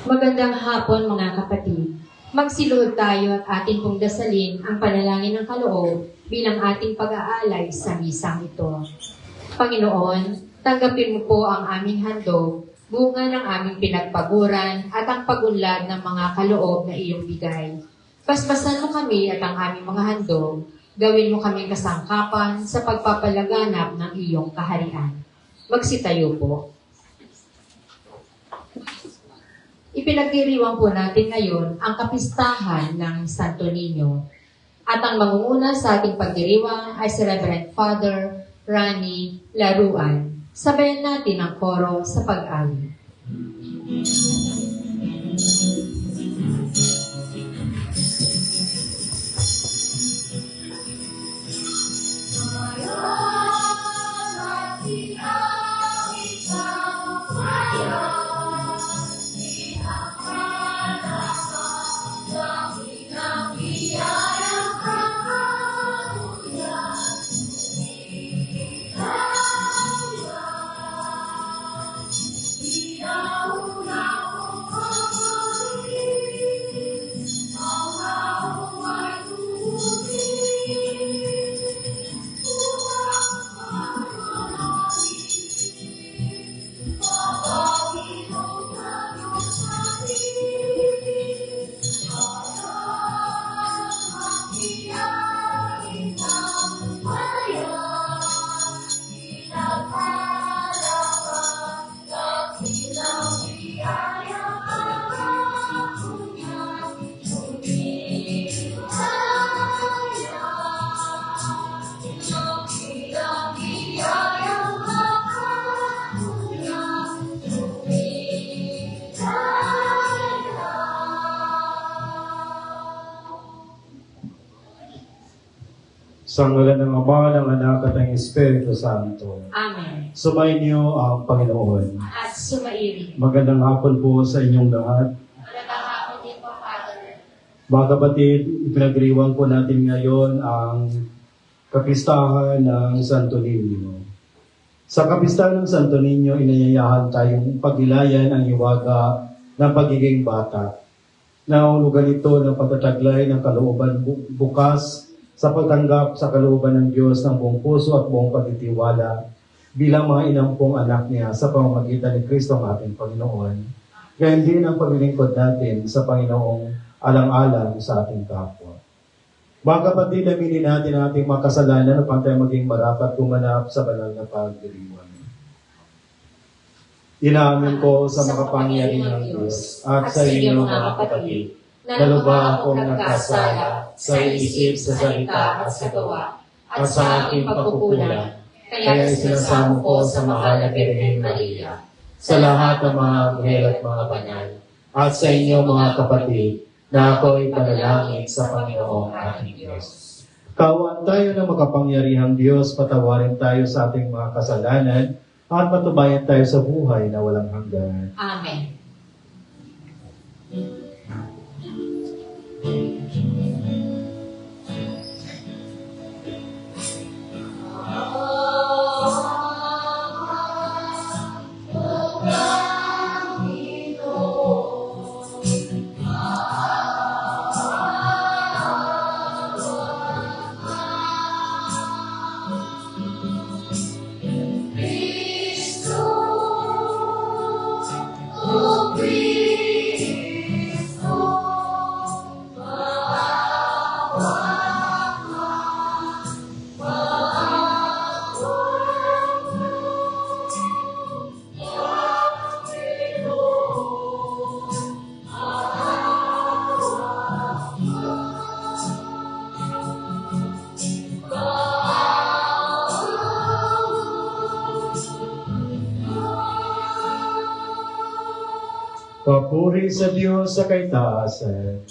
Magandang hapon mga kapatid. Magsiluhod tayo at atin pong dasalin ang panalangin ng kaloob bilang ating pag-aalay sa misang ito. Panginoon, tanggapin mo po ang aming handog, bunga ng aming pinagpaguran at ang pagunlad ng mga kaloob na iyong bigay. Paspasan mo kami at ang aming mga handog, gawin mo kaming kasangkapan sa pagpapalaganap ng iyong kaharian. Magsitayo po. Ipinagdiriwang po natin ngayon ang kapistahan ng Santo Niño. At ang mangunguna sa ating pagdiriwang ay si Reverend Father Rani Laruan. Sabayan natin ang koro sa pag-ali. Sa ngalan ng Ama, ng Anak at ng Espiritu Santo. Amen. Sumayin niyo ang Panginoon. At sumairi. Magandang hapon po sa inyong lahat. Magandang hapon din po, Father. Mga kapatid, ipinagdiriwang po natin ngayon ang kapistahan ng Santo Niño. Sa kapistahan ng Santo Niño, inayayahan tayong pagnilayan ang hiwaga ng pagiging bata. Nahulugan ito ng pagtataglay ng kalooban bukas sa pagtanggap sa kalooban ng Diyos ng buong puso at buong pagtitiwala bilang mga inampong anak niya sa pamamagitan ni Kristo ang ating Panginoon. Gayon din ang paglilingkod natin sa Panginoong alang-alang sa ating kapwa. Mga kapatid, aminin natin ang ating mga kasalanan upang tayo maging marapat gumanap sa banal na pagdiriwang. Inaamin ko sa makapangyarihang Diyos at sa inyo mga kapatid, na lubha akong nagkasala sa isip, sa salita at sa gawa, at sa aking pagkukulang. Kaya isinasamo ko sa mahal na Birhen Maria, sa lahat ng mga anghel at mga banal, at sa inyo mga kapatid, na ako'y panalangin sa Panginoong ating Diyos. Kawan tayo ng makapangyarihang Diyos, patawarin tayo sa ating mga kasalanan, at matubayan tayo sa buhay na walang hanggan. Amen. Papuri sa Diyos sa kaitaasan.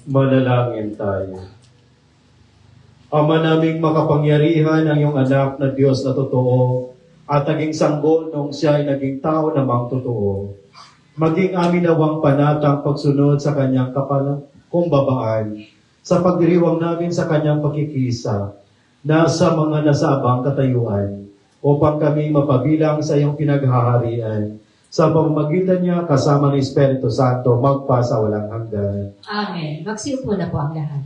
Manalangin tayo. Ama naming makapangyarihan ang iyong anak na Diyos na totoo at naging sanggol nung siya ay naging tao namang totoo. Maging amin nawang panatang pagsunod sa kanyang kumbabaan, sa pagdiriwang namin sa kanyang pagkikisa, na sa mga nasaabang katayuan, upang kami mapabilang sa iyong pinaghaharian, sa pamamagitan niya kasama ng Espiritu Santo, magpasa walang hanggan. Amen. Magsiupo na po ang lahat.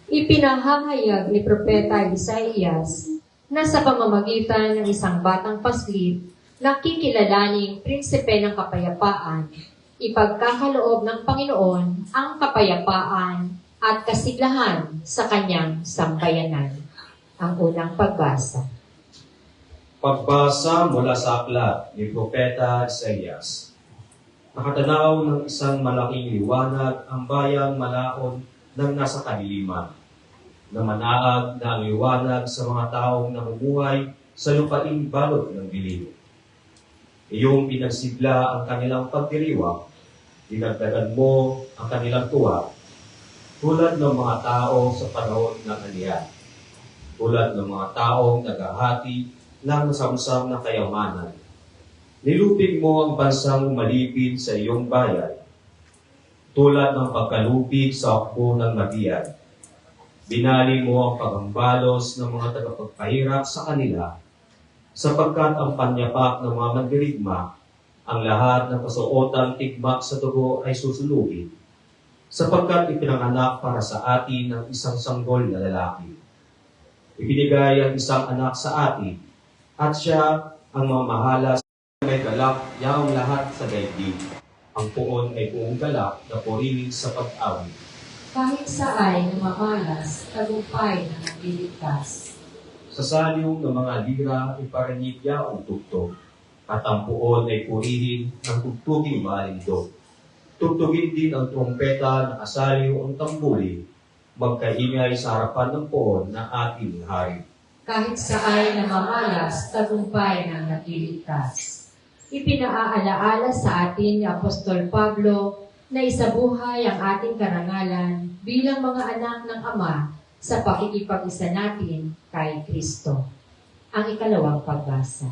Ipinahahayag ni Propeta Isaías na sa pamamagitan ng isang batang paslit na kikilalaning prinsipe ng kapayapaan, ipagkakaloob ng Panginoon ang kapayapaan at kasiglahan sa kanyang sambayanan. Ang unang pagbasa. Pagbasa mula sa aklat ni Propeta Isaías. Nakatanaw ng isang malaking liwanag ang bayang malaon ng nasa kadiliman. Namanaag na ang liwanag sa mga taong namumuhay sa lupaing balot ng dilim. Iyong pinagsigla ang kanilang pagdiriwang, dinagdagan mo ang kanilang tuwa, tulad ng mga tao sa panahon ng aliyan, tulad ng mga taong naghahati ng masamsam na kayamanan. Nilupig mo ang bansang umalipid sa iyong bayan, tulad ng pagkalupig sa akbo ng mabiyan. Binali mo ang pagambalos ng mga tagapagpahirap sa kanila, sapagkat ang panyapak ng mga mandirigma, ang lahat ng kasuotang tigmak sa dugo ay susunugin, sapagkat ipinanganak para sa atin ng isang sanggol na lalaki. Ibinigay ang isang anak sa atin, at siya ang mamahala sa may galak yaong lahat sa daigdig. Ang puon ay buong galak na purinig sa pag-awit. Kahit saay na mamalas, tagumpay na nagliligtas. Sa saliw ng mga lira ay paranigya o tugtog, at ang puon ay purihin ng tugtuging maalindog. Tugtugin din ang trompeta na kasaliw ang tambuli, magkaingay sa harapan ng puon na ating hari. Kahit saay na mamalas, tagumpay na nagliligtas. Ipinaaalaala sa atin ni Apostol Pablo na isabuhay ang ating karangalan bilang mga anak ng Ama sa pakikipag-isa natin kay Kristo. Ang ikalawang pagbasa.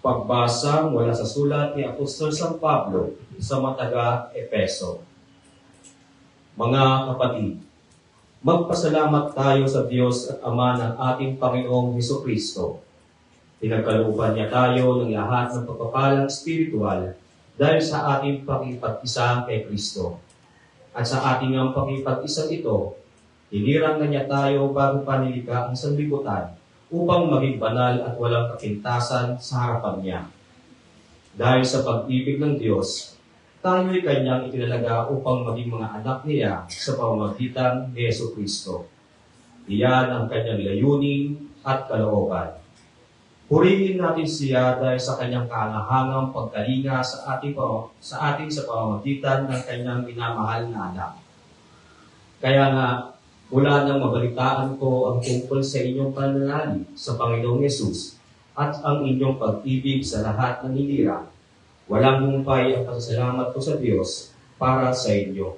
Pagbasa mula sa sulat ni Apostol San Pablo sa mga taga-Epeso. Mga kapatid, magpasalamat tayo sa Diyos at Ama ng ating Panginoong Hesukristo. Pinagkalooban niya tayo ng lahat ng pagpapalang spiritual dahil sa ating pakipag-isa kay Kristo. At sa ating ang pakipag-isa ito, hinirang na niya tayo bago pa nilikha ang sanlibutan upang maging banal at walang kapintasan sa harapan niya. Dahil sa pag-ibig ng Diyos, tayo'y kanyang itinalaga upang maging mga anak niya sa pamamagitan ni Jesucristo. Iyan ang kanyang layunin at kalooban. Purihin natin siya dahil sa kanyang kahangahangang pagkalinga sa ating sa pamamagitan ng kanyang minamahal na anak. Kaya nga, mula nang mabalitaan ko ang tungkol sa inyong pananali sa Panginoong Yesus at ang inyong pag-ibig sa lahat ng hilira, walang humpay ang pasasalamat ko sa Diyos para sa inyo.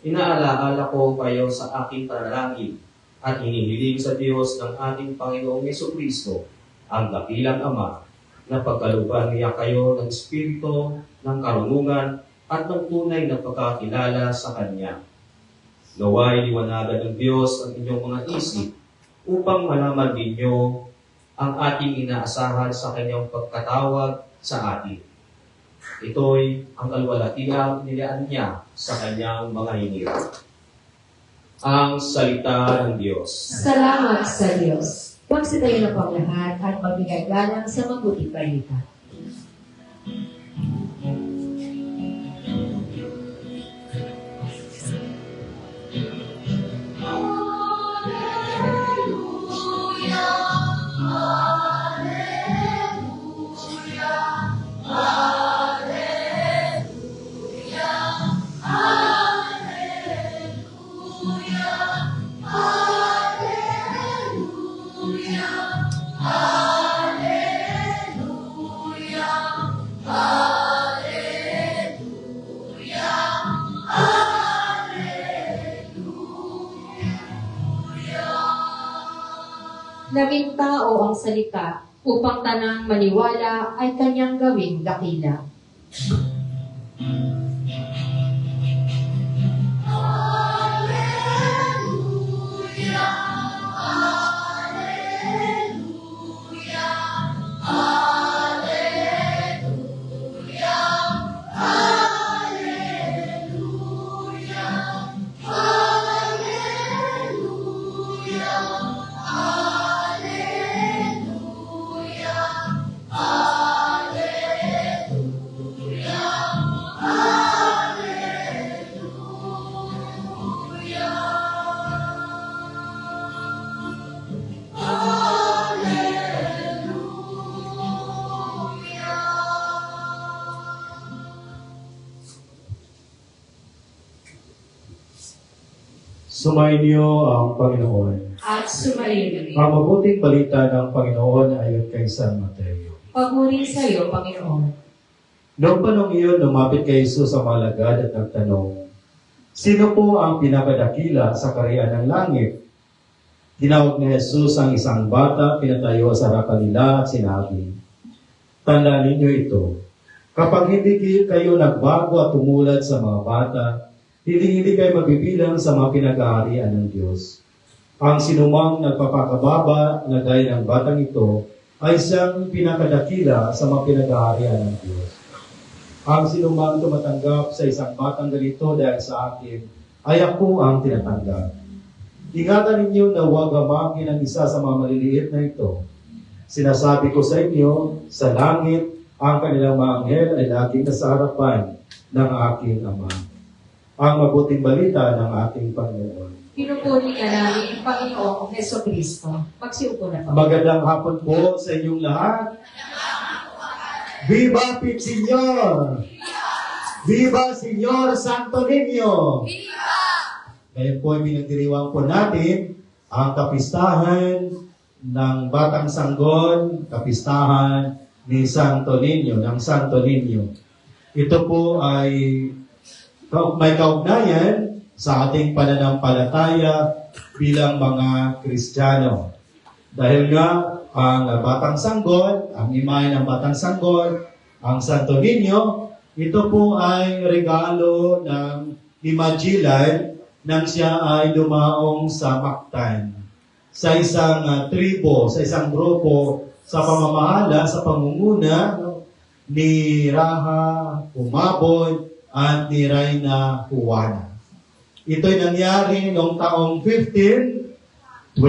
Inaalaala ko kayo sa aking panalangin at hinihiling sa Diyos ng ating Panginoong Jesucristo, ang dakilang Ama, na pagkalooban niya kayo ng espiritu, ng karunungan, at ng tunay na pagkakilala sa Kanya. Naway liwanagan ng Diyos ang inyong mga isip upang malaman ninyo ang ating inaasahan sa Kanyang pagkatawag sa atin. Ito'y ang kalwalatiang nilaan niya sa Kanyang mga hinirang. Ang salita ng Diyos. Salamat sa Diyos. Magsitayo na po ang lahat at magbigay galang sa mabuting balita. Naging tao ang salita upang tanang maniwala ay kanyang gawing dakila. Sumainyo ang Panginoon. At sumayin. Ang mabuting balita ng Panginoon ayon kay San Mateo. Paguri sa iyo, Panginoon. Noong panong iyon, lumapit kay Jesus ang mga alagad at nagtanong, sino po ang pinakadakila sa kaharian ng langit? Tinawag ni Jesus ang isang bata, pinatayo sa harapan nila at sinabi, tandaan ninyo ito, kapag hindi kayo nagbago at tumulad sa mga bata, hindi kayo magbibilang sa mga pinag-aarian ng Diyos. Ang sinumang nagpapakababa na gaya ng batang ito ay siyang pinakadakila sa mga pinag-aarian ng Diyos. Ang sinumang tumatanggap sa isang batang ganito dahil sa akin, ay ako ang tinatanggap. Ingatan ninyo na huwag amangkin ang isa sa mga maliliit na ito. Sinasabi ko sa inyo, sa langit, ang kanilang mga anghel ay laging nasa harapan ng aking Ama. Ang mabuting balita ng ating Panginoon. Pinupuri ka namin, Panginoong Jesucristo. Magsiupo na po. Magandang hapon po sa inyong lahat. Viva Pizziñor! Viva Señor Santo Niño! Ngayon po ay pinagdiriwang po natin ang kapistahan ng Batang Sanggol, kapistahan ni Santo Niño, ng Santo Niño. Ito po ay may kaugnayan sa ating pananampalataya bilang mga Kristiyano. Dahil nga, ang Batang Sanggol, ang imahe ng Batang Sanggol, ang Santo Niño, ito po ay regalo ng ni Magellan nang siya ay dumaong sa Mactan. Sa isang tribo, sa isang grupo, sa pamamahala, sa pangunguna ni Raha Humabon at ni Reyna Juana. Ito'y nangyari noong taong 1521.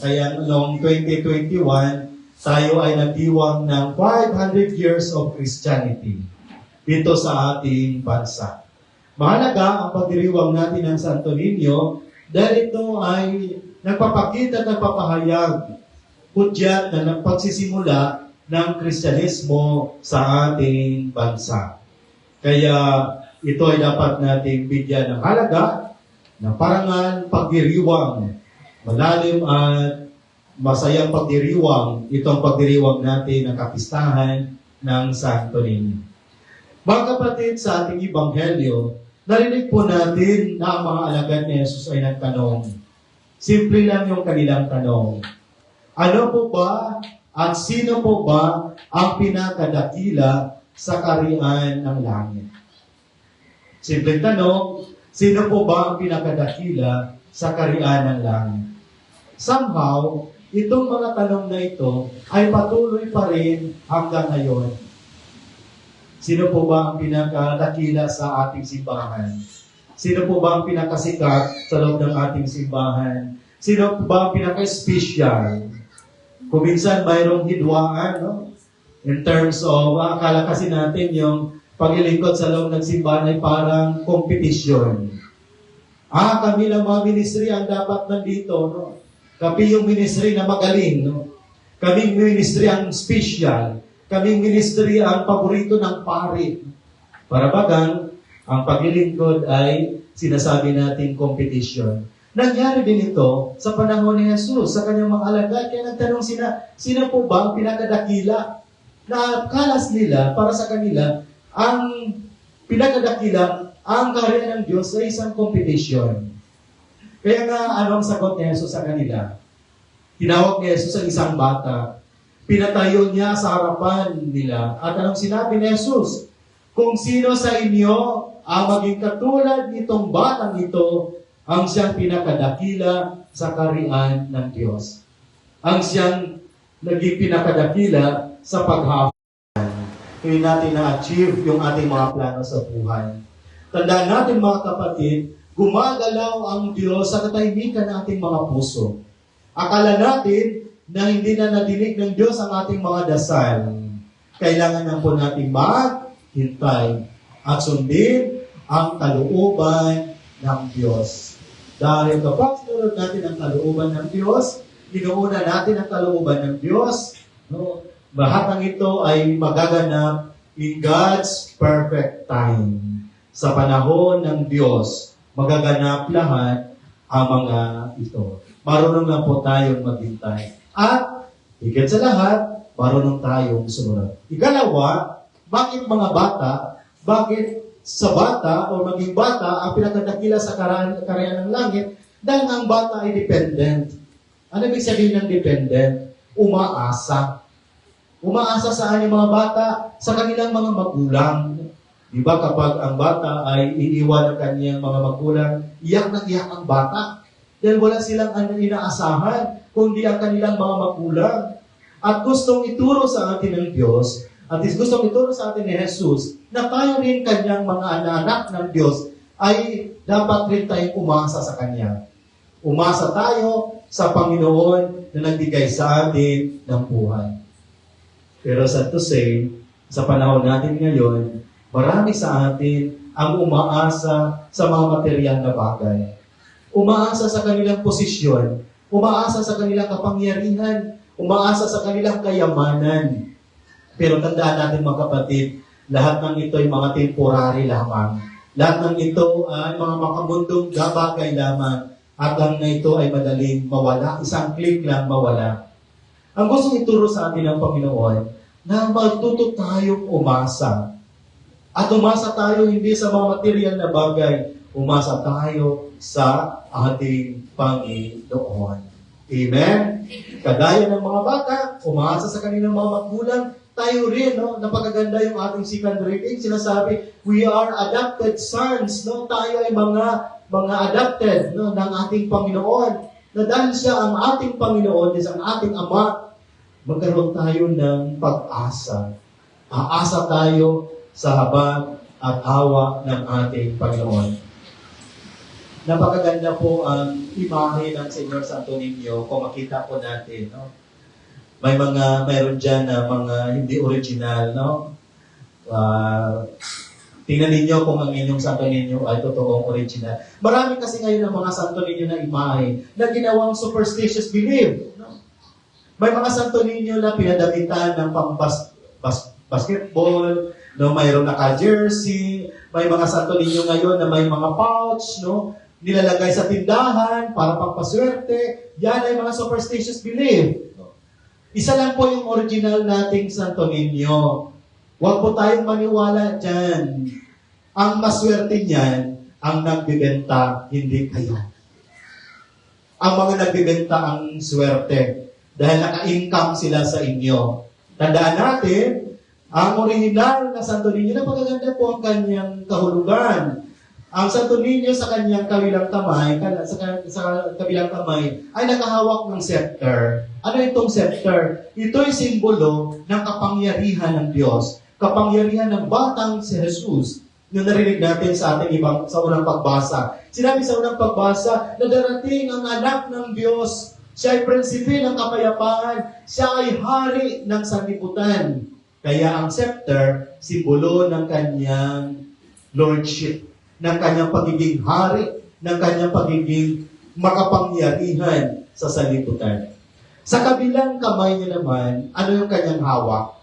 Kaya noong 2021, tayo ay nagdiwang ng 500 years of Christianity dito sa ating bansa. Mahalaga ang pagdiriwang natin ng Santo Niño dahil ito ay nagpapakita at nagpapahayag hudyat na nagpagsisimula ng Kristyanismo sa ating bansa. Kaya ito ay dapat nating bigyan ng halaga na parangal pagdiriwang, malalim at masayang pagdiriwang, itong pagdiriwang natin ng kapistahan ng Santo Niño. Mga kapatid, sa ating Ebanghelyo, narinig po natin na ang mga alagad ni Jesus ay nagtanong. Simple lang yung kanilang tanong. Ano po ba at sino po ba ang pinakadakila sa kaharian ng langit? Simpleng tanong, sino po ba ang pinakadakila sa kaharian ng langit? Somehow, itong mga tanong na ito ay patuloy pa rin hanggang ngayon. Sino po ba ang pinakadakila sa ating simbahan? Sino po ba ang pinakasikat sa loob ng ating simbahan? Sino po ba ang pinaka-special? Kung minsan mayroong hidwaan, no? In terms of, akala kasi natin yung paglilingkod sa loob ng simbahan ay parang kompetisyon. Kami lang mga ministry ang dapat nandito, no? Kami yung ministry na magaling, no? Kaming ministry ang special. Kaming ministry ang paborito ng pari. Para bagang, ang paglilingkod ay sinasabi nating competition. Nangyari din ito sa panahon ni Jesus, sa kanyang mga alagad. Kaya nagtanong sino po ba ang pinakadakila? Na kalas nila, para sa kanila, ang pinakadakila, ang kaharian ng Diyos ay isang competition. Kaya nga, anong sagot ni Jesus sa kanila? Tinawag ni Jesus ang isang bata. Pinatayo niya sa harapan nila. At anong sinabi ni Jesus? Kung sino sa inyo ang maging katulad nitong batang ito, ang siyang pinakadakila sa kaharian ng Diyos. Ang siyang naging pinakadakila sa paghahal. Hindi natin na-achieve yung ating mga plano sa buhay. Tandaan natin mga kapatid, gumagalaw ang Diyos sa katahimikan ng ating mga puso. Akala natin na hindi na nadinig ng Diyos ang ating mga dasal. Kailangan na po natin maghintay at sundin ang kalooban ng Diyos. Dahil kapag sinunod natin ang kalooban ng Diyos, inuuna natin ang kalooban ng Diyos, no? Lahat ng ito ay magaganap in God's perfect time. Sa panahon ng Diyos, magaganap lahat ang mga ito. Marunong lang po tayong maghintay. At, higit sa lahat, marunong tayong sumunod. Ikalawa, bakit mga bata, bakit sa bata o maging bata ang pinakadakila sa karyan ng langit? Dahil ang bata ay dependent. Ano ibig sabihin ng dependent? Umaasa. Umaasa saan yung mga bata? Sa kanilang mga magulang. Di ba kapag ang bata ay iniwan ng kanyang mga magulang, iyak na iyak ang bata. Dahil wala silang inaasahan, kundi ang kanilang mga magulang. At gustong ituro sa atin ng Diyos, at gustong ituro sa atin ni Jesus, na tayo rin kanyang mga anak ng Diyos, ay dapat rin tayong umasa sa Kanya. Umasa tayo sa Panginoon na nagbigay sa atin ng buhay. Pero sad to say, sa panahon natin ngayon, marami sa atin ang umaasa sa mga material na bagay. Umaasa sa kanilang posisyon, umaasa sa kanilang kapangyarihan, umaasa sa kanilang kayamanan. Pero tandaan natin mga kapatid, lahat ng ito ay mga temporary lamang. Lahat ng ito ay mga makamundong bagay lamang. At ang na ito ay madaling mawala. Isang click lang mawala. Ang gustong ituro sa atin ng Panginoon, na magtuto tayong umasa. At umasa tayo hindi sa mga material na bagay. Umasa tayo sa ating Panginoon. Amen? Kagaya ng mga bata, umasa sa kanilang mga magulang, tayo rin, no? Napakaganda yung ating second reading. Sinasabi, we are adopted sons, no? Tayo ay mga adopted, no, ng ating Panginoon. Na dahil siya ang ating Panginoon, is ang ating Ama, magkaroon tayo ng pag-asa. Aasa tayo sa habag at awa ng ating Panginoon. Napakaganda po ang imahe ng Senyor Santo Niño kung makita po natin, no? Mayroon dyan na mga hindi original, no? Tingnan ninyo kung ang inyong Santo Niño ay totoong original. Marami kasi ngayon ng mga Santo Niño na imahe na ginawang superstitious belief, no? May mga Santo Niño na pinadamitan ng basketball, no? Mayroong naka-jersey, may mga Santo Niño ngayon na may mga pouch, no? Nilalagay sa tindahan para pagpaswerte. Yan ay mga superstitious belief. Isa lang po yung original nating Santo Niño. Huwag po tayong maniwala dyan. Ang maswerte niyan, ang nagbibenta, hindi kayo. Ang mga nagbibenta ang swerte dahil naka-income sila sa inyo. Tandaan natin, ang original na Santo Niño, napakaganda po ang kanyang kahulugan. Ang Santo Niño sa kanyang kabilang kamay, sa kabilang kamay, ay nakahawak ng scepter. Ano itong scepter? Ito ay simbolo ng kapangyarihan ng Diyos. Kapangyarihan ng batang si Jesus. Yung narinig natin sa ating sa unang pagbasa. Sinabi sa unang pagbasa na darating ang anak ng Diyos. Siya ay prinsipe ng kapayapaan. Siya ay hari ng sanlibutan. Kaya ang scepter, simbolo ng kanyang lordship, ng kanyang pagiging hari, ng kanyang pagiging makapangyarihan sa sanlibutan. Sa kabilang kamay niya naman, ano yung kanyang hawak?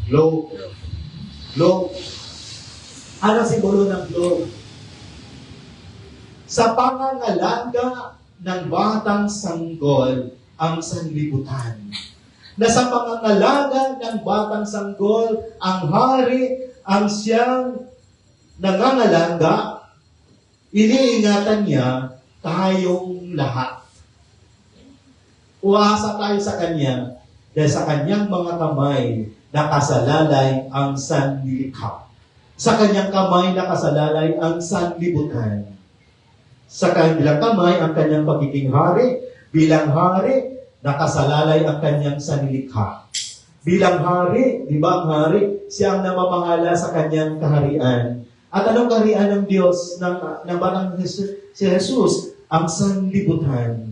Globe. Globe. Ano simbolo ng globe? Sa pangangalaga ng batang sanggol ang sanlibutan. Na sa pangangalaga ng batang sanggol, ang hari, ang siyang nangangalaga, iniingatan niya tayong lahat. Uasa tayo sa Kanya dahil sa Kanyang mga kamay nakasalalay ang sanlilikha. Sa Kanyang kamay nakasalalay ang sanlibutan. Sa Kanyang kamay ang Kanyang pagiging hari. Bilang hari, nakasalalay ang Kanyang sanlilikha. Bilang hari, di ba ang hari? Siya ang namamahala sa Kanyang kaharian. At anong kaharian ng Diyos, ng Batang si Jesus? Ang sanlibutan.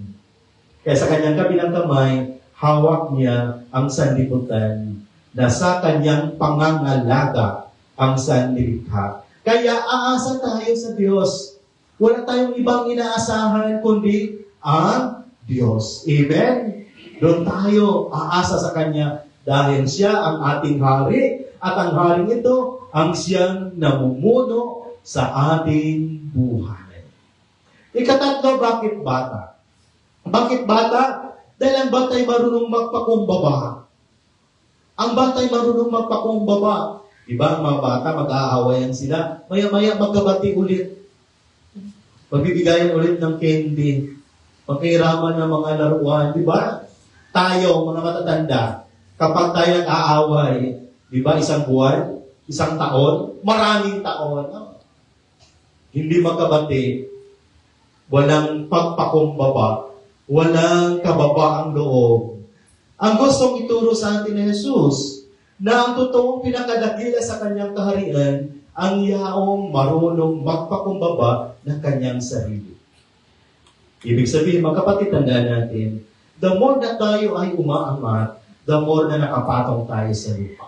Kaya sa Kanyang kabilang kamay, hawak niya ang sanlibutan na sa Kanyang pangangalaga ang sanlilikha. Kaya aasa tayo sa Diyos. Wala tayong ibang inaasahan kundi ang Diyos. Amen? Doon tayo aasa sa Kanya dahil siya ang ating hari at ang haring ito ang siyang namumuno sa ating buhay. Ikatatlo, bakit bata? Bakit bata? Dahil ang bata'y marunong magpakumbaba. Ang bata'y marunong magpakumbaba. Diba, ang mga bata, mag-aawayan sila. Maya-maya, magkabati ulit. Magbibigayan ulit ng candy. Pagkairaman ng mga laruan. Diba? Tayo, mga matatanda, kapag tayo nag-aaway, diba, isang buwan, isang taon, maraming taon. Hindi magkabati, walang pagpakumbaba, walang kababaang loob. Ang gustong ituro sa atin ni Jesus, na ang totoong pinakadakila sa Kanyang kaharian, ang yaong marunong magpakumbaba ng Kanyang sarili. Ibig sabihin, mga kapatid, tandaan natin, the more na tayo ay umaangat, the more na nakapatong tayo sa lupa.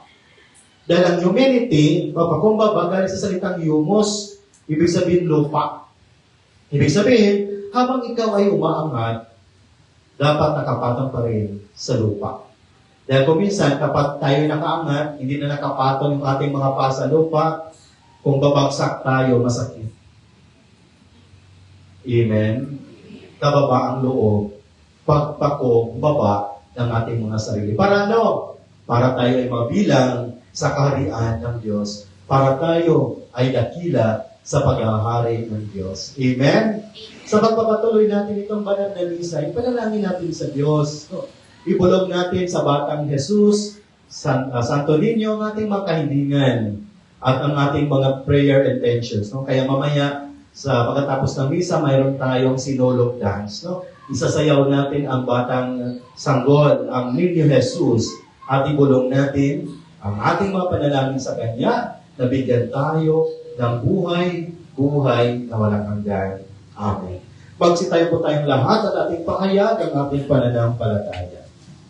Dahil ang humility, papakumbaba, galing sa salitang humus, ibig sabihin lupa. Ibig sabihin, habang ikaw ay umaangat, dapat nakapatong pa rin sa lupa. Dahil kung minsan, kapag tayo nakaangat, hindi na nakapatong yung ating mga paa sa lupa, kung babagsak tayo, masakit. Amen? Kababa ang loob, pagpakumbaba ng ating mga sarili. Para ano? Para tayo ay mabilang sa kaharian ng Diyos. Para tayo ay dakila sa paghahari ng Diyos. Amen? Sa pagpapatuloy natin itong banal na misa, ipanalangin natin sa Diyos. Ibulog natin sa Batang Jesus, Santo Niño, ang ating mga kahilingan at ang ating mga prayer intentions. Kaya mamaya, sa pagkatapos ng misa, mayroon tayong sinulog dance. Isasayaw natin ang Batang Sanggol, ang Niño Jesus, at ibulong natin ang ating mga panalangin sa Kanya, na bigyan tayo ng buhay na walang hanggan. Amen. Magsitayo po tayong lahat at ating pahayag ang ating pananampalataya.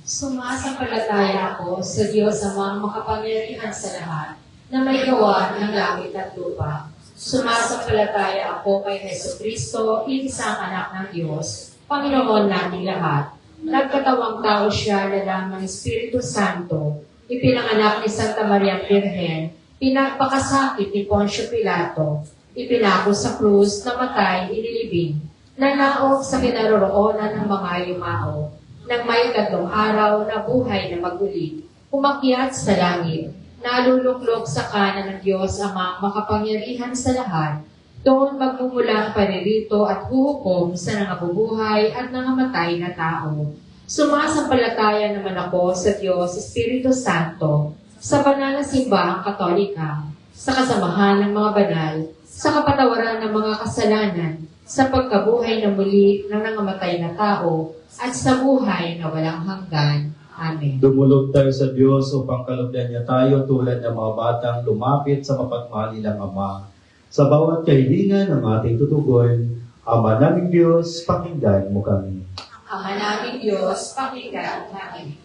Sumasampalataya ako sa Diyos Amang makapangyarihan sa lahat, na may gawa ng langit at lupa. Sumasampalataya ako kay Jesucristo, iisang anak ng Diyos, Panginoon nating lahat. Nagkatawang tao siya, lalang ng Espiritu Santo, ipinanganak ni Santa Maria Virgen, pinagpakasakit ni Poncio Pilato, ipinako sa krus, namatay, inilibing, nanaog sa kinaroroonan ng mga yumao, nang may ikatlong araw na buhay na maguli, umakyat sa langit, naluluklok sa kanan ng Diyos Amang makapangyarihan sa lahat, doon magmumulang paririto at huhukom sa nangabubuhay at nangamatay na tao. Sumasampalataya naman ako sa Diyos Espiritu Santo, sa banal na simbahang Katolika, sa kasamahan ng mga banal, sa kapatawaran ng mga kasalanan, sa pagkabuhay na muli ng nangamatay na tao, at sa buhay na walang hanggan. Amen. Dumulog tayo sa Diyos upang kalugdan niya tayo tulad ng mga batang lumapit sa mapagmahal nilang Ama. Sa bawat kahilingan ng ating tutugon, Ama naming Diyos, pakinggan mo kami. Ama naming Diyos, pakinggan namin.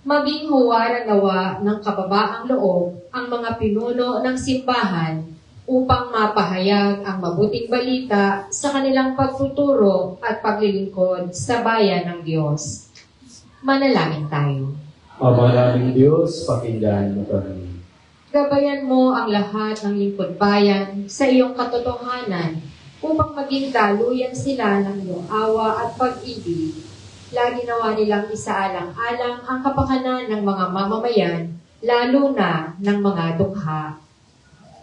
Maging huwaran nawa ng kababaang loob ang mga pinuno ng simbahan upang mapahayag ang mabuting balita sa kanilang pagtuturo at paglilingkod sa bayan ng Diyos. Manalangin tayo. Ama naming Diyos, pakinggan mo kami. Gabayan mo ang lahat ng lingkod bayan sa iyong katotohanan upang maging daluyan sila ng iyong awa at pag-ibig. Lagi nawa nilang isaalang-alang ang kapakanan ng mga mamamayan, lalo na ng mga dukha.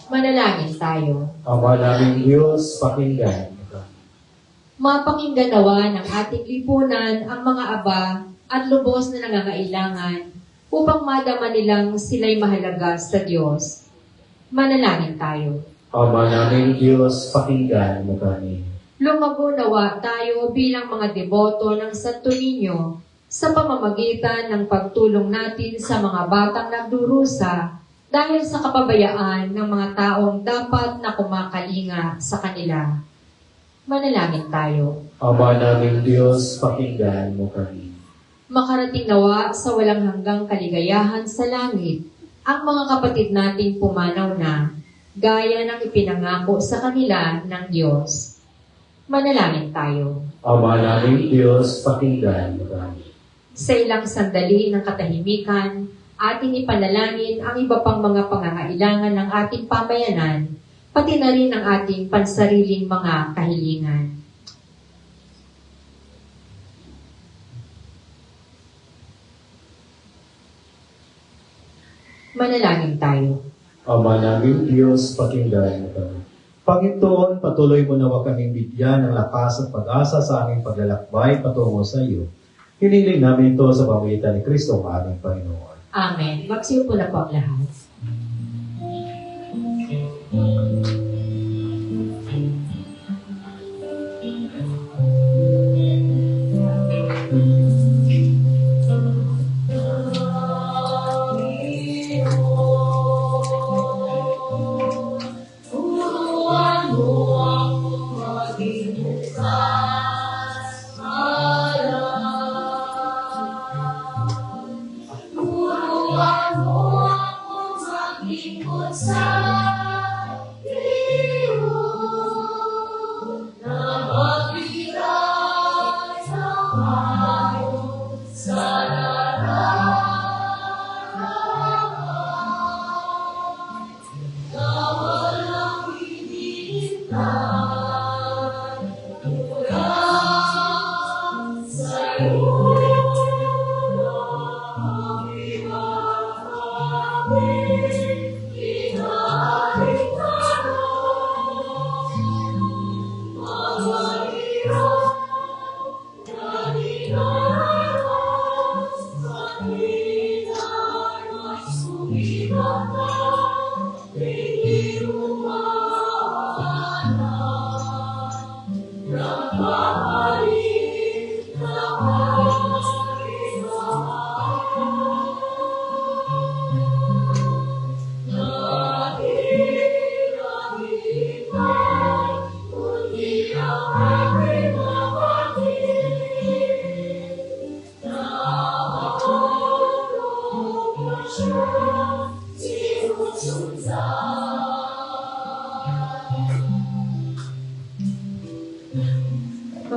Manalangin tayo. Ama naming Diyos, pakinggan mo kami. Mapakinggan nawa ng ating lipunan ang mga aba at lubos na nangangailangan upang madama nilang sila'y mahalaga sa Diyos. Manalangin tayo. Ama naming Diyos, pakinggan mo kami. Lumago nawa tayo bilang mga deboto ng Santo Niño sa pamamagitan ng pagtulong natin sa mga batang nagdurusa dahil sa kapabayaan ng mga taong dapat na kumakalinga sa kanila. Manalangin tayo. Ama naming Diyos, pakinggan mo kami. Makarating nawa sa walang hanggang kaligayahan sa langit ang mga kapatid nating pumanaw na, gaya ng ipinangako sa kanila ng Diyos. Manalangin tayo. Ama naming Diyos, pakinggan mo kami. Sa ilang sandali ng katahimikan, ating ipanalangin ang iba pang mga pangangailangan ng ating pamayanan, pati na rin ang ating pansariling mga kahilingan. Manalangin tayo. Ama naming Diyos, pakinggan mo kami. Panginoon, patuloy mo nawa kaming bigyan ng lakas at pag-asa sa aming paglalakbay patungo sa iyo. Hiniling namin ito sa pamamagitan ni Kristo, ang aming Panginoon. Amen. Magsiupo na po ang lahat.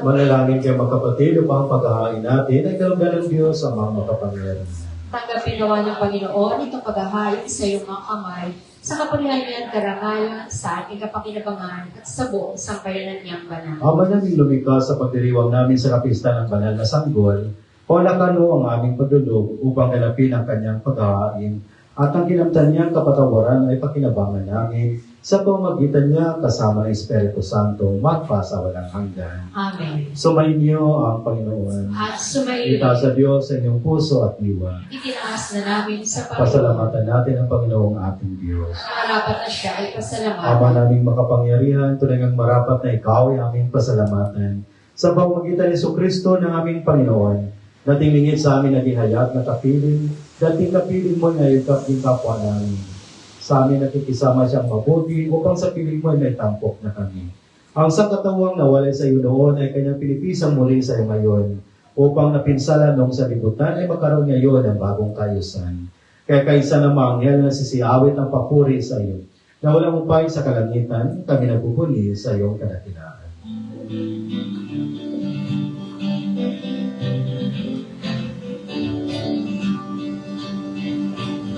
Manalangin kayo mga kapatid upang paghahain natin ay kalugdan ng Diyos ang mga makapangyarihan. Tanggapin nawa ng Panginoon itong paghahain sa iyong mga kamay, sa kapurihan niya at karangalan, sa ating kapakinabangan at sa buong sambayanan niyang banal. Ama naming lumikha sa pagdiriwang namin sa kapista ng banal na sanggol, paulakan mo ang aming paglulog upang galapin ang kanyang paghahain at ang kinamtan niyang kapatawaran ay pakinabangan namin sa pamamagitan niya kasama ng Espiritu Santo magpasawalang hanggan. Amen. Sumayin niyo ang Panginoon. At sumayin, Itaas sa Diyos sa inyong puso at diwa. itinaas na namin sa Pasalamatan natin ang Panginoong ating Diyos. Marapat na siya ay pasalamatan. Ama naming makapangyarihan, tunay ngang marapat na ikaw ay aming pasalamatan. Sa pamamagitan ni Kristo ng aming Panginoon, na tinglingit sa amin na ginhayat na kapiling, dating kapiling mo na yung kapwa namin. Sa amin nakikisama siyang mabuti upang sa piling mo ay may tampok na kami. Ang sangkatawang nawalay sa iyo noon ay kanyang pinipisang muli sa iyo ngayon upang napinsala noong sa libutan ay magkaroon ngayon ng bagong kayusan. Kaya kaisa namang yan na sisiawit ang papuri sa iyo na walang upay sa kalangitan, kami nagbubuli sa iyong kadakilaan.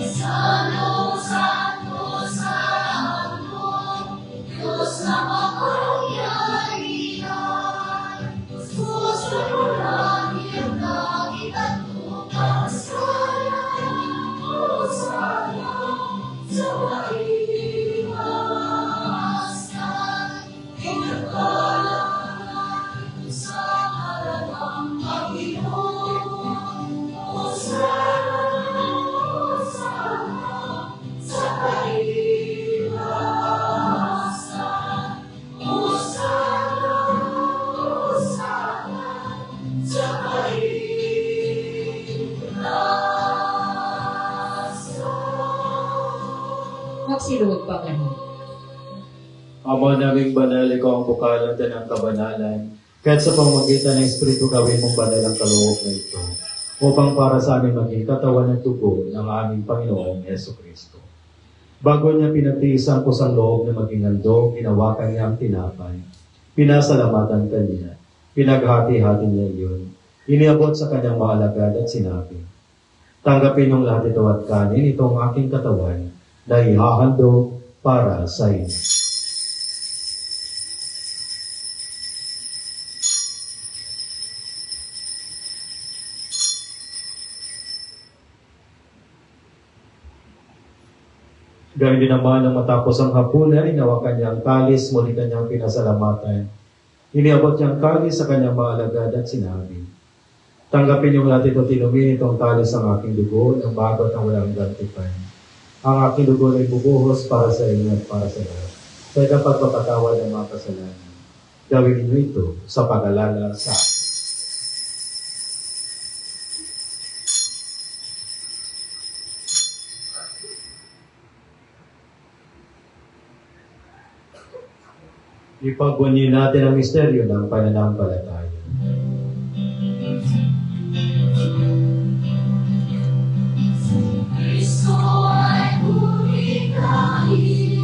Sa Magsiluhod pa ang lahat. Ama naming banal, ikaw ang bukalan ng kabanalan. Kahit sa pamamagitan ng Espiritu gawin mong banal ang kaloob na ito, upang para sa amin maging katawan at dugo ng aming Panginoong Yeso Kristo. Bago niya pinagtiisan ko sa loob na maging handog, hinawakan niya ang tinapay. Pinasalamatan kanya. Pinaghati-hati niya iyon. Iniabot sa kanyang mga alagad at sinabi, tanggapin niyong lahat ito at kanin, itong aking katawan na ihahandog para sa inyo. Gawin din naman nang matapos ang hapunan, hinawakan niya ang kalis, muli kanyang pinasalamatan. Iniabot niya ang kalis sa kanyang mga alagad at sinabi, tanggapin niyong lahat ito, tinumin itong kalis ang aking dugo ng bago at ang walang gantipan. Ang aking dugo ay bubuhos para sa inyo at para sa lahat. Sa ikapagpapatawad ng mga kasalanan. Gawin niyo ito sa pag-alala sa akin. Ipagbunin natin ang misteryo ng pananampalataya. Kristo ay purikain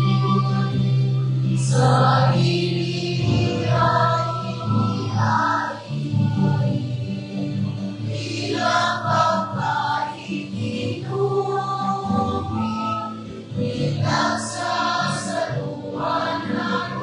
sa hiling ay inihain bilang pagkain inumin pinagsasaluhan natin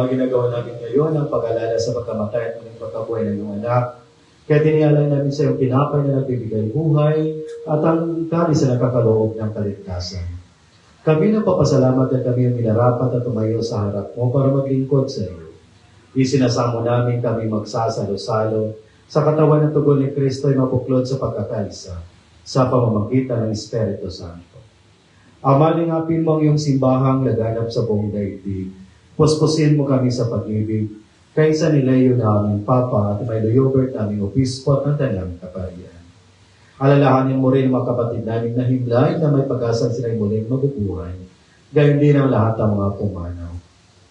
Ang ginagawa namin ngayon ang pag-alala sa pagkamatay at ng pagkabuhay ng iyong anak. Kaya tinialay namin sa iyong tinapay na nagbibigay buhay at ang kalis na nakakaloob ng kaligtasan. Kami nagpapasalamat at kami ang minarapat at tumayo sa harap mo para maglingkod sa iyo. Isinasamo namin kami magsasalo-salo sa katawan ng tugon ni Kristo ay mapuklod sa pagkakaisa sa pamamagitan ng Espiritu Santo. Ama, lingapin mo ang iyong simbahang laganap sa buong daigdig. Puspusin mo kami sa pag-ibig, kaysa nilayo na aming Papa at may Luyobert aming Obispo at ng Tanang Kaparian. Alalahanin mo rin mga kapatid namin na himlay na may pag-asang sila'y muling mabubuhay, gayon din ang lahat ng mga pumanaw.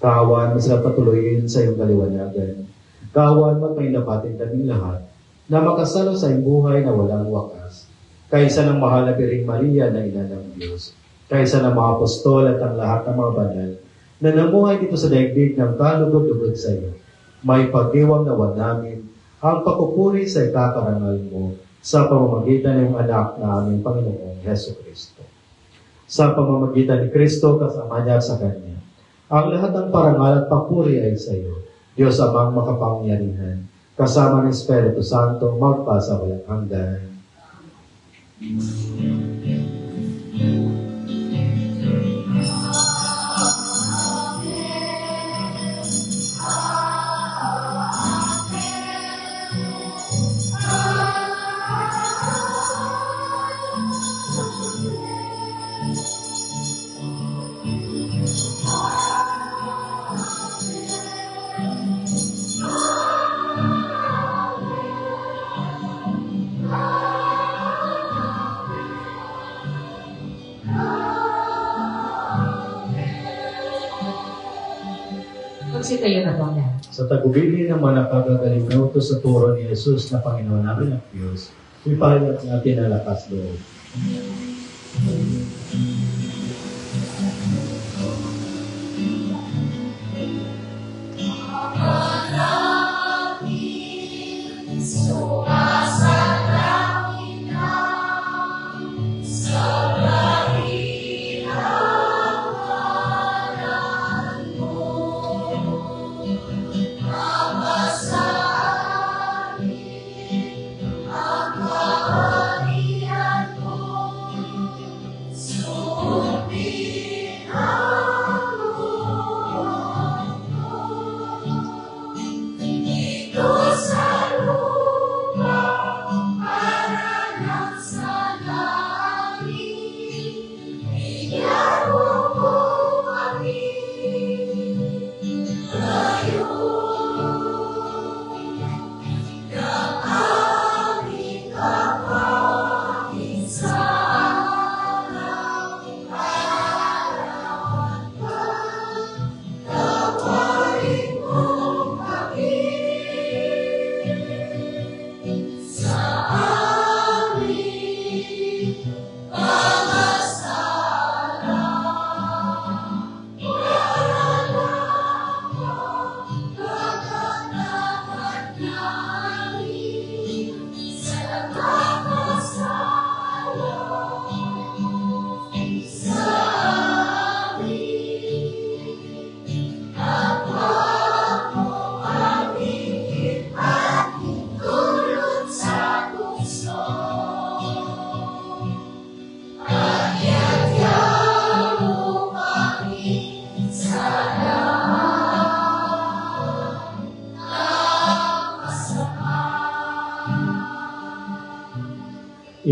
Kaawaan mo sila patuloyin sa iyong kaliwanagan. Kaawaan mo at may lapatin kaming lahat na makasalo sa iyong buhay na walang wakas, kaysa ng mahal na Biring Maria na ina ng Diyos, kaysa ng mga apostol at ang lahat ng mga banal, na namuhay dito sa daigdig ng kalugod-lugod sa iyo. May pagdiwang nawa namin ang pagpupuri sa ikakarangal mo sa pamamagitan ng anak na aming Panginoong Heso Kristo. Sa pamamagitan ni Kristo kasama niya sa Kanya, ang lahat ng parangal at papuri ay sa iyo, Diyos Amang makapangyarihan, kasama ng Espiritu Santo, magpasa walang hanggan. Magsitayo na po na. Sa tagubili ng mga nakagagaling na utos sa turo ni Jesus na Panginoon namin at Diyos, ipahayag natin ang lakas loob.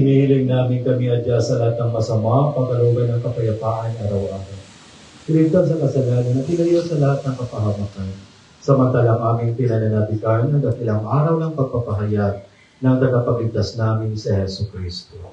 Inihiling namin kami adya sa lahat ng masama, pagkalooban ng kapayapaan araw-araw. Iligtas sa kasalanan at ilayo sa lahat ng kapahamakan. Samantalang aming pinananatikan ang dakilang araw ng pagpapahayag ng tagapagligtas namin si Hesu Kristo.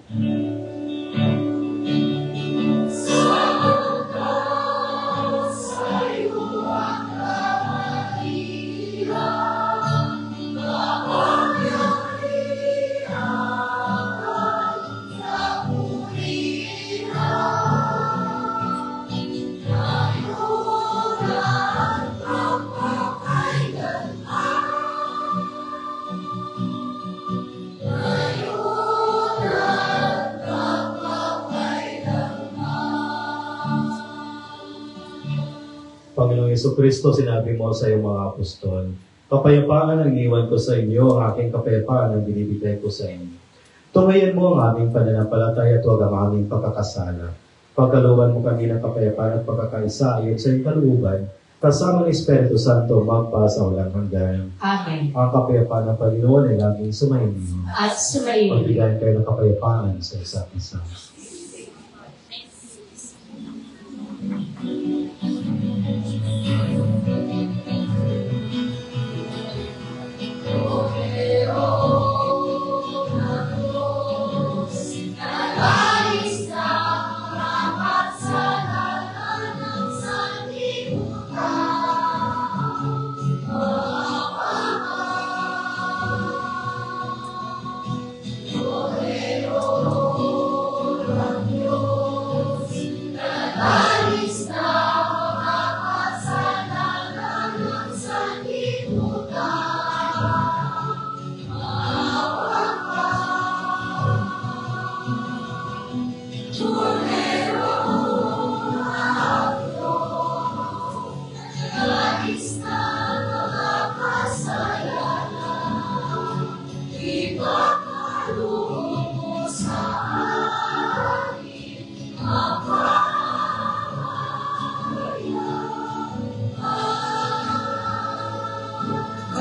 Panginoong Jesucristo, sinabi mo sa iyong mga apostol, kapayapaan ang iniwan ko sa inyo, ang aking kapayapaan ang binibigay ko sa inyo. Tumayan mo ang aming pananampalataya at huwag ang aming pagkakasala. Pagkalooban mo kami ng kapayapaan at pagkakaisa ayon sa iyong kalooban, kasama ng Espiritu Santo magpa sa walang hanggan. Amen. Ang kapayapaan ng Panginoon ay laging sumainyo. At sumayin. Pagbigayan kayo ng kapayapaan sa isa't isa.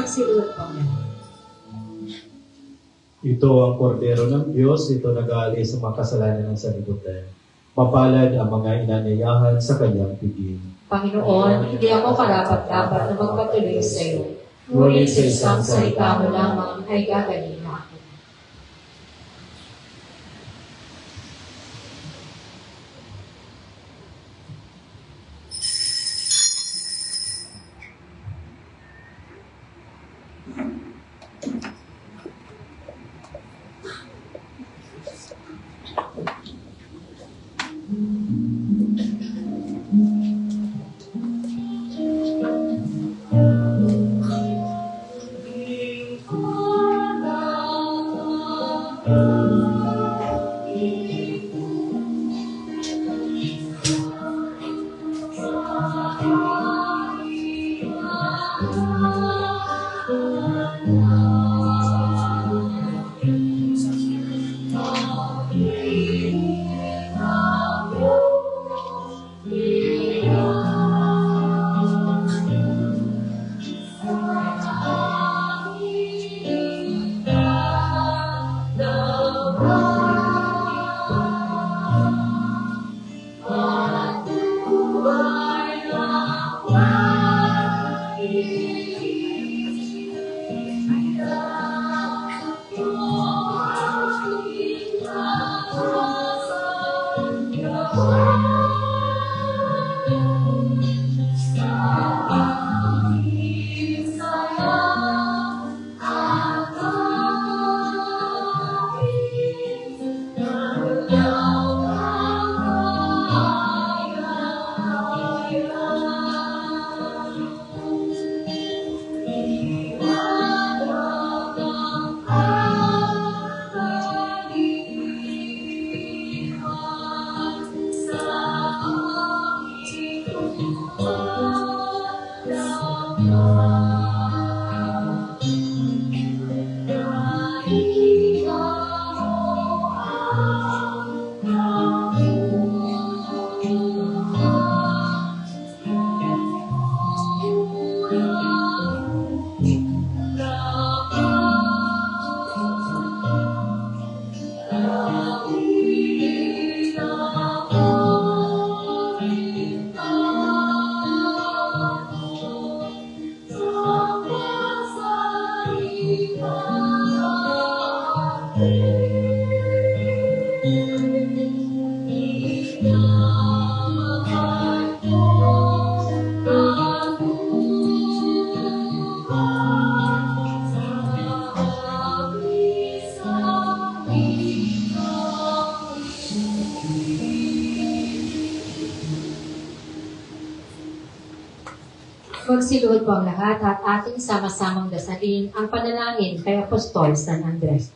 Magsiluhod po niya. Ito ang kordero ng Diyos, ito nag-aalis sa mga kasalanan ng sanlibutan. Mapalad ang mga inanyayahan sa kanyang piging. Panginoon, hindi ako karapat-dapat na magpatuloy sa iyo. Ngunit sa isang salita mo lamang ay gagaling na ako. Magsiluhod po ang lahat at ating sama-samang dasalin ang panalangin kay Apostol San Andres.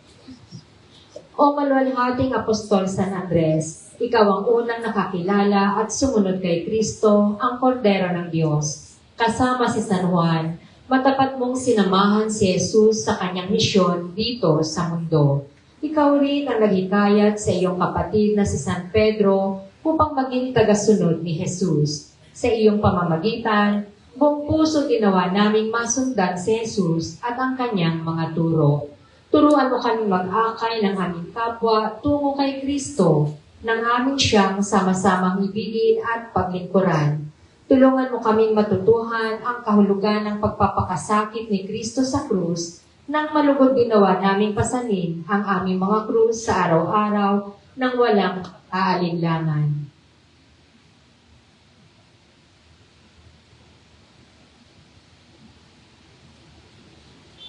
O maluwalhating Apostol San Andres, ikaw ang unang nakakilala at sumunod kay Kristo, ang Kordero ng Diyos. Kasama si San Juan, matapat mong sinamahan si Jesus sa kanyang misyon dito sa mundo. Ikaw rin ang naghikayat sa iyong kapatid na si San Pedro upang maging tagasunod ni Jesus. Sa iyong pamamagitan, buong puso ginawa naming masundan si Jesus at ang kanyang mga turo. Turuan mo kami mag-akay ng aming kapwa tungo kay Kristo, nang aming siyang sama-samang ibigin at paglingkuran. Tulungan mo kaming matutuhan ang kahulugan ng pagpapakasakit ni Kristo sa krus, nang malugod ginawa naming pasanin ang aming mga krus sa araw-araw nang walang aalinlangan.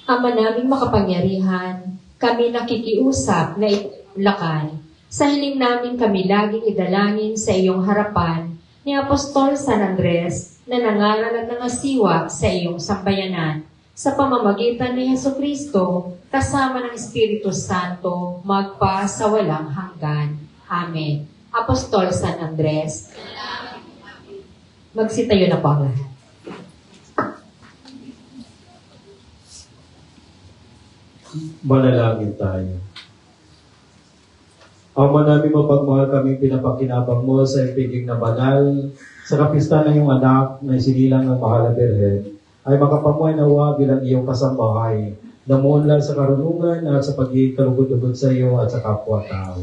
Ama naming makapangyarihan, kami nakikiusap na itulakan. Sa hiling namin kami laging idalangin sa iyong harapan ni Apostol San Andres na nangaral at nangasiwa sa iyong sambayanan. Sa pamamagitan ni Jesucristo, kasama ng Espiritu Santo, magpa sa walang hanggan. Amen. Apostol San Andres, magsitayo na po ang lahat. Manalangin tayo. Ama namin mapagmahal kami, pinapakinabang mo sa ibiging na banal, sa kapista ng iyong anak na isinilang ng Mahal na Birhen, ay makapamuhay nawa bilang iyong kasambahay, na muunlad sa karunungan at sa pagiging kalugod-ugod sa iyo at sa kapwa-tao.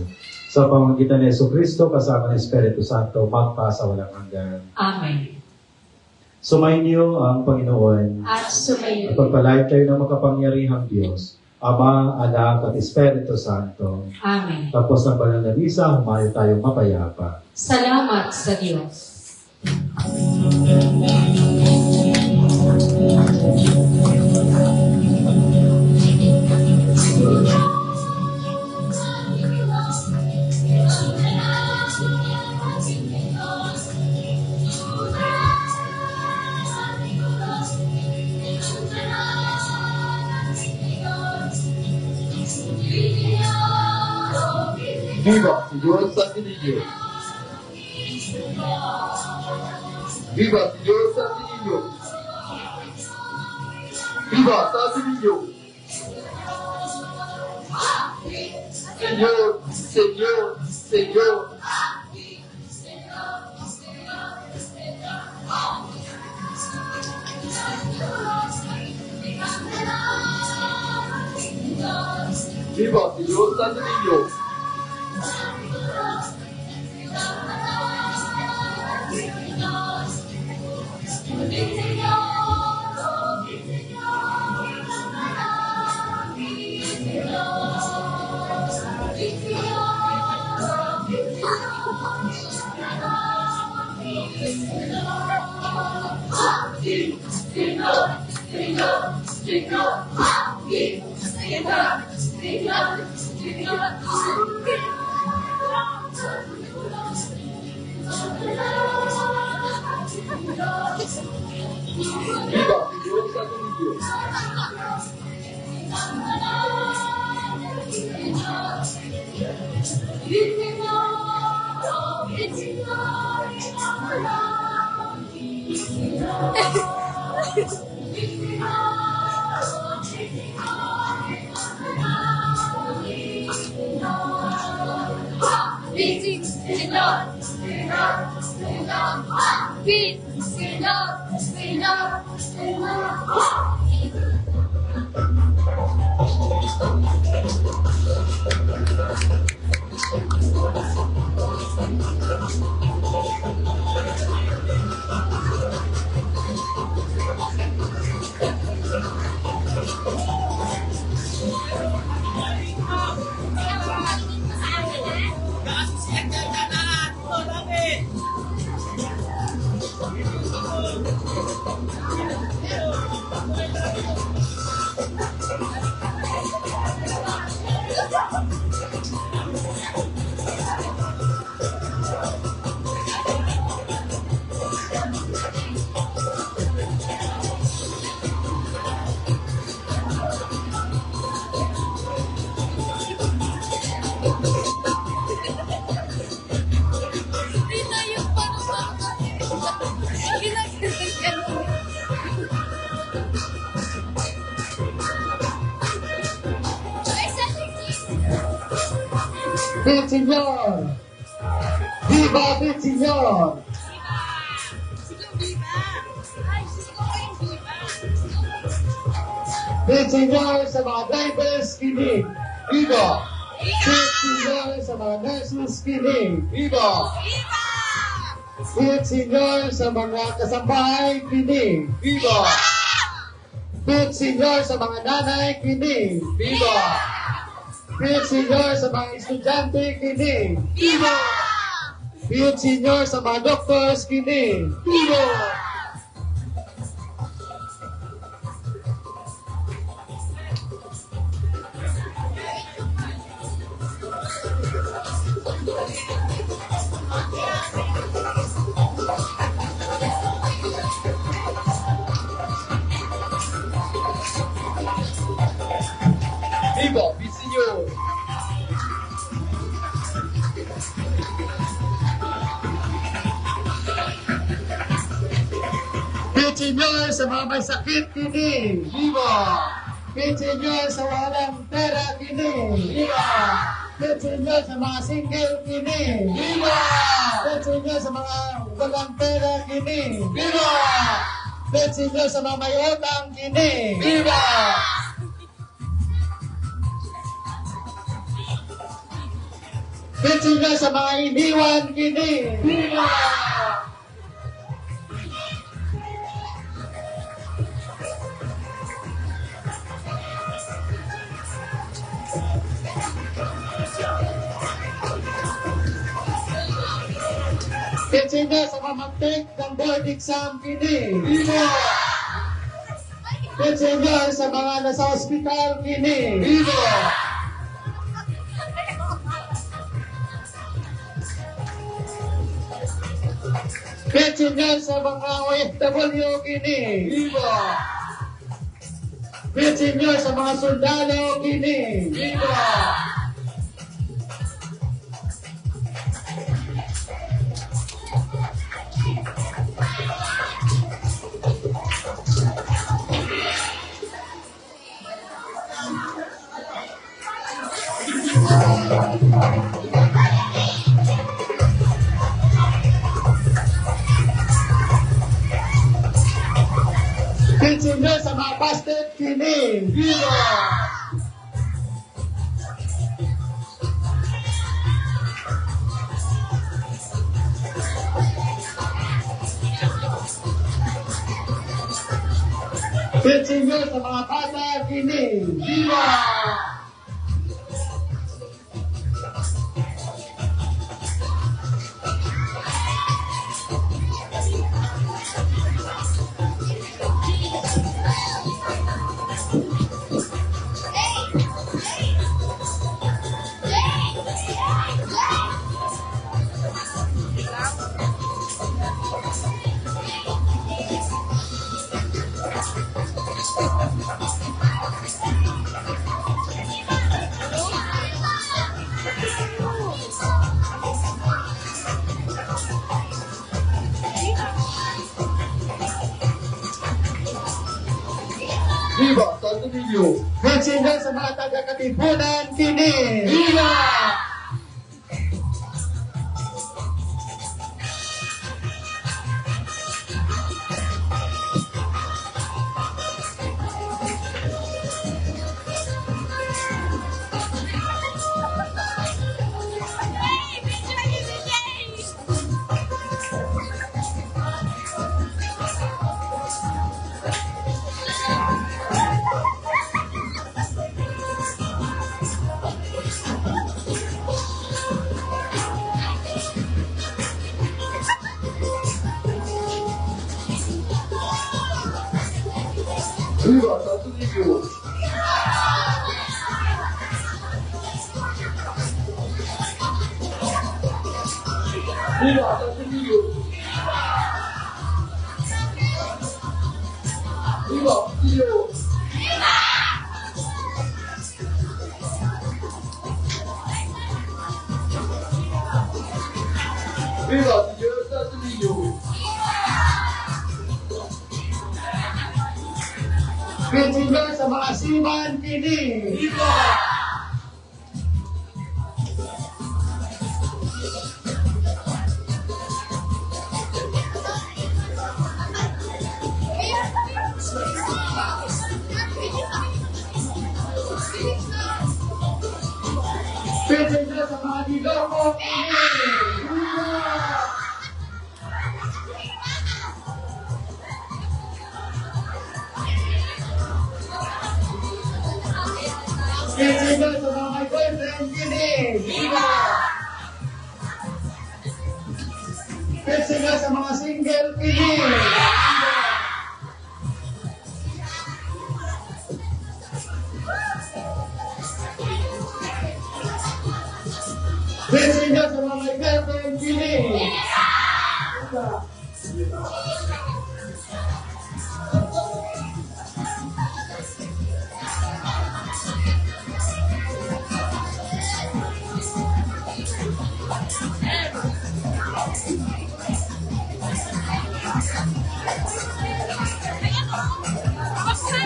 Sa pamamagitan ni Jesucristo, kasama ng Espiritu Santo, magpa sa walang hanggan. Amen. Sumayin niyo ang Panginoon At sumayo. at pagpalain kayo ng makapangyarihang Diyos, Ama, Anak, at Espiritu Santo. Amen. Tapos ng banal na misa, humayo tayong mapayapa. Salamat sa Diyos. Viva Señor Santinillo. Viva Señor Santinillo. Viva Santinillo. Señor, Señor, Señor. Viva Señor Santinillo. Viva Señor Santinillo. Villaseñor! Viva Villaseñor! Villaseñor sa mga drivers kinig! Viva! Villaseñor sa mga nurses kinig! Viva! Villaseñor sa mga kasambahay kinig! Viva! Villaseñor sa mga nanay kinig! Viva! Villaseñor sa mga estudyante kinig! Viva! Villaseñor sa mga doctors kinig! Viva! Viva Villaseñor! Villaseñor sa mga may sakit kini! Viva! Villaseñor sa walang pera kini! Viva! Villaseñor sa mga single kini! Viva! Villaseñor sa mga walang pera kini! Viva! Villaseñor sa mga may utang kini! Viva! Villaseñor sa mga iniwan kini! Viva! Villaseñor sa mga mag-take ng board exam kini! Viva! Villaseñor sa mga nasa ospital kini! Viva! Villaseñor sa mga OFW kini! Viva! Villaseñor sa mga sundalo kini! Viva! Villaseñor sa mga busted kini! Viva! Villaseñor sa mga bata kini! Viva! Viva Santo Niño! Villaseñor sa mga taga-Katipunan kini! Viva! Viva Santo Niño! Viva Santo Niño! Viva Niño! Viva Señor Santo Niño! Villaseñor sa mga siman kini! Viva! Kini! Viva! Kaibigan sa mga may boyfriend, kini! Viva! Kaibigan sa mga single, kini! Kaibigan sa mga may girlfriend, kini! Viva!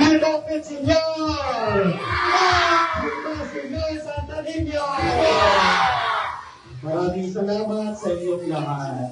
Viva Petsinyor! Viva Señor Santo Niño! Maraming salamat sa inyong lahat.